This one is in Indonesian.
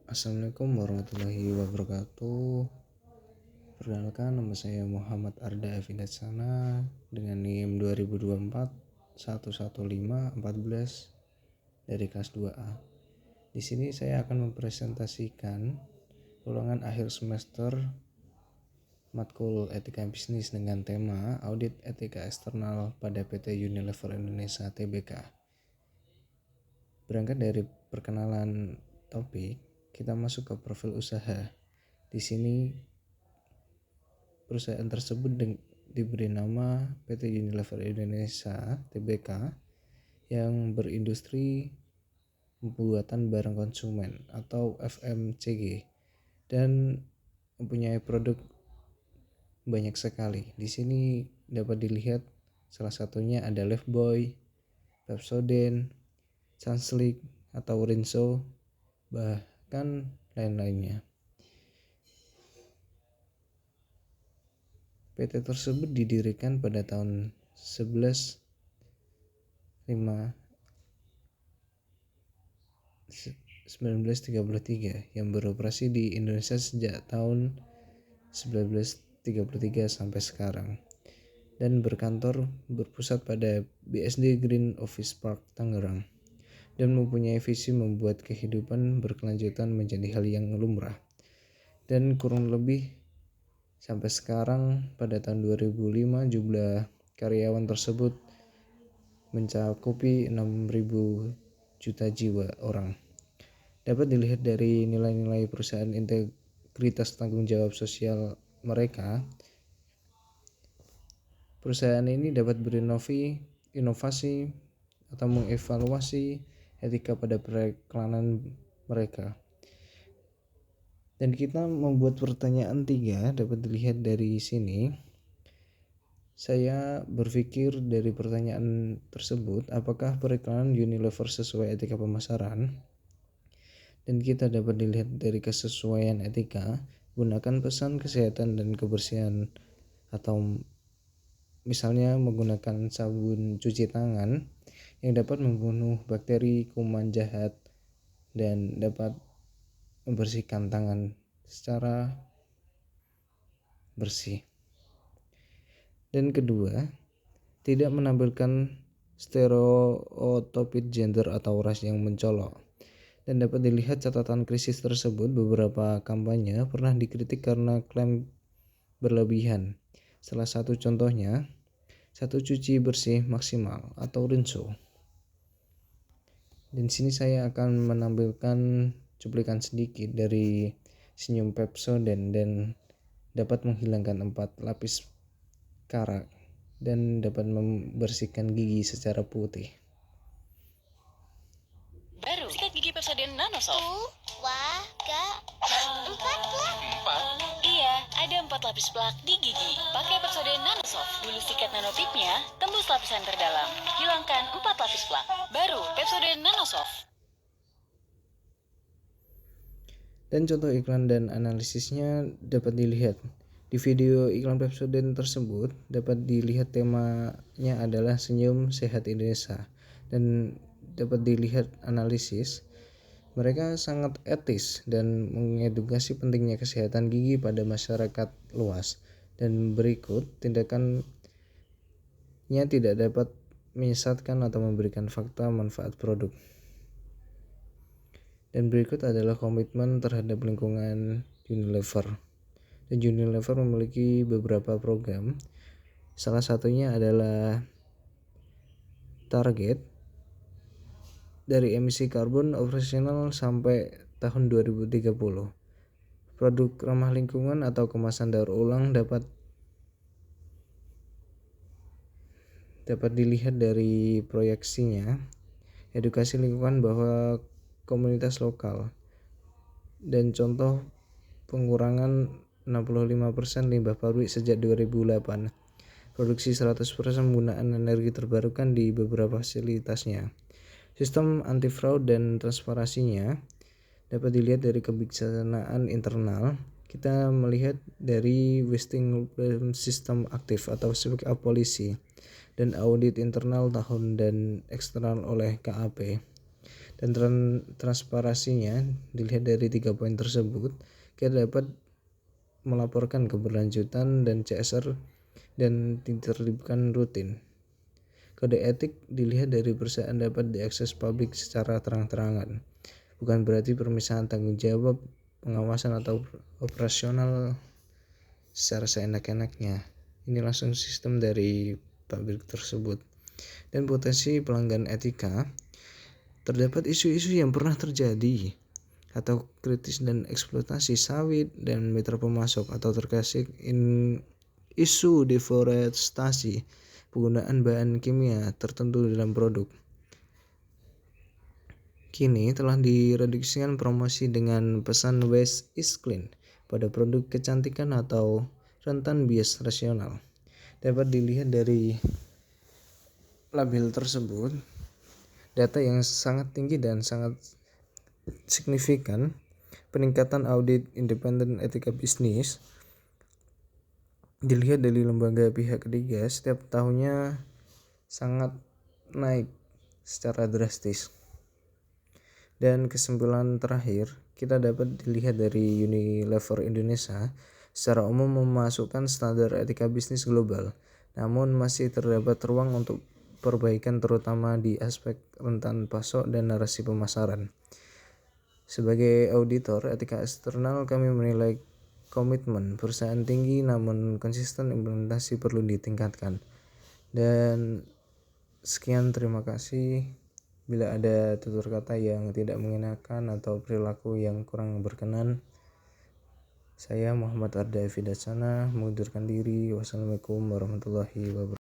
Assalamualaikum warahmatullahi wabarakatuh. Perkenalkan, nama saya Muhammad Arda Evidatsana dengan NIM 2024 11514 dari kelas 2A. Di sini saya akan mempresentasikan ulangan akhir semester matkul etika bisnis dengan tema audit etika eksternal pada PT Unilever Indonesia Tbk. Berangkat dari perkenalan topik, kita masuk ke profil usaha. Di sini perusahaan tersebut diberi nama PT Unilever Indonesia Tbk yang berindustri pembuatan barang konsumen atau FMCG dan mempunyai produk banyak sekali. Di sini dapat dilihat salah satunya ada Lifebuoy, Pepsodent, Sunsilk atau Rinso, bahkan lain-lainnya. PT tersebut didirikan pada tahun 1933 yang beroperasi di Indonesia sejak tahun 1933 sampai sekarang dan berpusat pada BSD Green Office Park Tangerang dan mempunyai visi membuat kehidupan berkelanjutan menjadi hal yang lumrah. Dan kurang lebih sampai sekarang pada tahun 2005 jumlah karyawan tersebut mencakupi 6.000 juta jiwa orang. Dapat dilihat dari nilai-nilai perusahaan integritas tanggung jawab sosial mereka. Perusahaan ini dapat berinovasi atau mengevaluasi etika pada periklanan mereka. Dan kita membuat pertanyaan 3 dapat dilihat dari sini. Saya berpikir dari pertanyaan tersebut, apakah periklanan Unilever sesuai etika pemasaran? Dan kita dapat dilihat dari kesesuaian etika, gunakan pesan kesehatan dan kebersihan atau misalnya menggunakan sabun cuci tangan yang dapat membunuh bakteri, kuman jahat dan dapat membersihkan tangan secara bersih. Dan kedua, tidak menampilkan stereotipid gender atau ras yang mencolok. Dan dapat dilihat catatan krisis tersebut, beberapa kampanye pernah dikritik karena klaim berlebihan. Salah satu contohnya, satu cuci bersih maksimal atau Rinso. Dan sini saya akan menampilkan cuplikan sedikit dari senyum Pepsodent dan dapat menghilangkan 4 lapis karat dan dapat membersihkan gigi secara putih. Baru sikat gigi Pepsodent Nanosoft. Wah, Kak, 4 plak. 4? Iya, ada 4 lapis plak di gigi. Pakai Pepsodent Nanosoft. Dulu sikat nanotipnya, tembus lapisan terdalam. Hilangkan 4 lapis plak. Baru Pepsodent Nanosoft. Dan contoh iklan dan analisisnya dapat dilihat. Di video iklan Pepsodent tersebut dapat dilihat temanya adalah Senyum Sehat Indonesia dan dapat dilihat analisis. Mereka sangat etis dan mengedukasi pentingnya kesehatan gigi pada masyarakat luas. Dan berikut tindakannya tidak dapat menyesatkan atau memberikan fakta manfaat produk. Dan berikut adalah komitmen terhadap lingkungan Unilever. Dan Unilever memiliki beberapa program. Salah satunya adalah target dari emisi karbon operasional sampai tahun 2030. Produk ramah lingkungan atau kemasan daur ulang dapat dilihat dari proyeksinya. Edukasi lingkungan bahwa komunitas lokal dan contoh pengurangan 65% limbah pabrik sejak 2008. Produksi 100% penggunaan energi terbarukan di beberapa fasilitasnya. Sistem anti fraud dan transparansinya dapat dilihat dari kebijaksanaan internal. Kita melihat dari wasting system aktif atau speak up policy dan audit internal tahun dan eksternal oleh KAP. Dan transparansinya dilihat dari 3 poin tersebut, kita dapat melaporkan keberlanjutan dan CSR dan ditertibkan rutin. Kode etik dilihat dari perusahaan dapat diakses publik secara terang-terangan. Bukan berarti permisahan tanggung jawab, pengawasan atau operasional secara seenak-enaknya. Ini langsung sistem dari pabrik tersebut. Dan potensi pelanggaran etika, terdapat isu-isu yang pernah terjadi atau kritis dan eksploitasi sawit dan mitra pemasok atau terkait isu deforestasi, penggunaan bahan kimia tertentu dalam produk. Kini telah direduksikan promosi dengan pesan waste is clean pada produk kecantikan atau rentan bias rasional. Dapat dilihat dari label tersebut, data yang sangat tinggi dan sangat signifikan peningkatan audit independen etika bisnis dilihat dari lembaga pihak ketiga setiap tahunnya sangat naik secara drastis. Dan kesimpulan terakhir, kita dapat dilihat dari Unilever Indonesia secara umum memasukkan standar etika bisnis global, namun masih terdapat ruang untuk perbaikan terutama di aspek rentan pasok dan narasi pemasaran. Sebagai auditor etika eksternal, kami menilai komitmen perusahaan tinggi namun konsisten implementasi perlu ditingkatkan. Dan sekian, terima kasih. Bila ada tutur kata yang tidak mengenakan atau perilaku yang kurang berkenan, saya Muhammad Arda Evidatsana mengundurkan diri. Wassalamualaikum warahmatullahi wabarakatuh.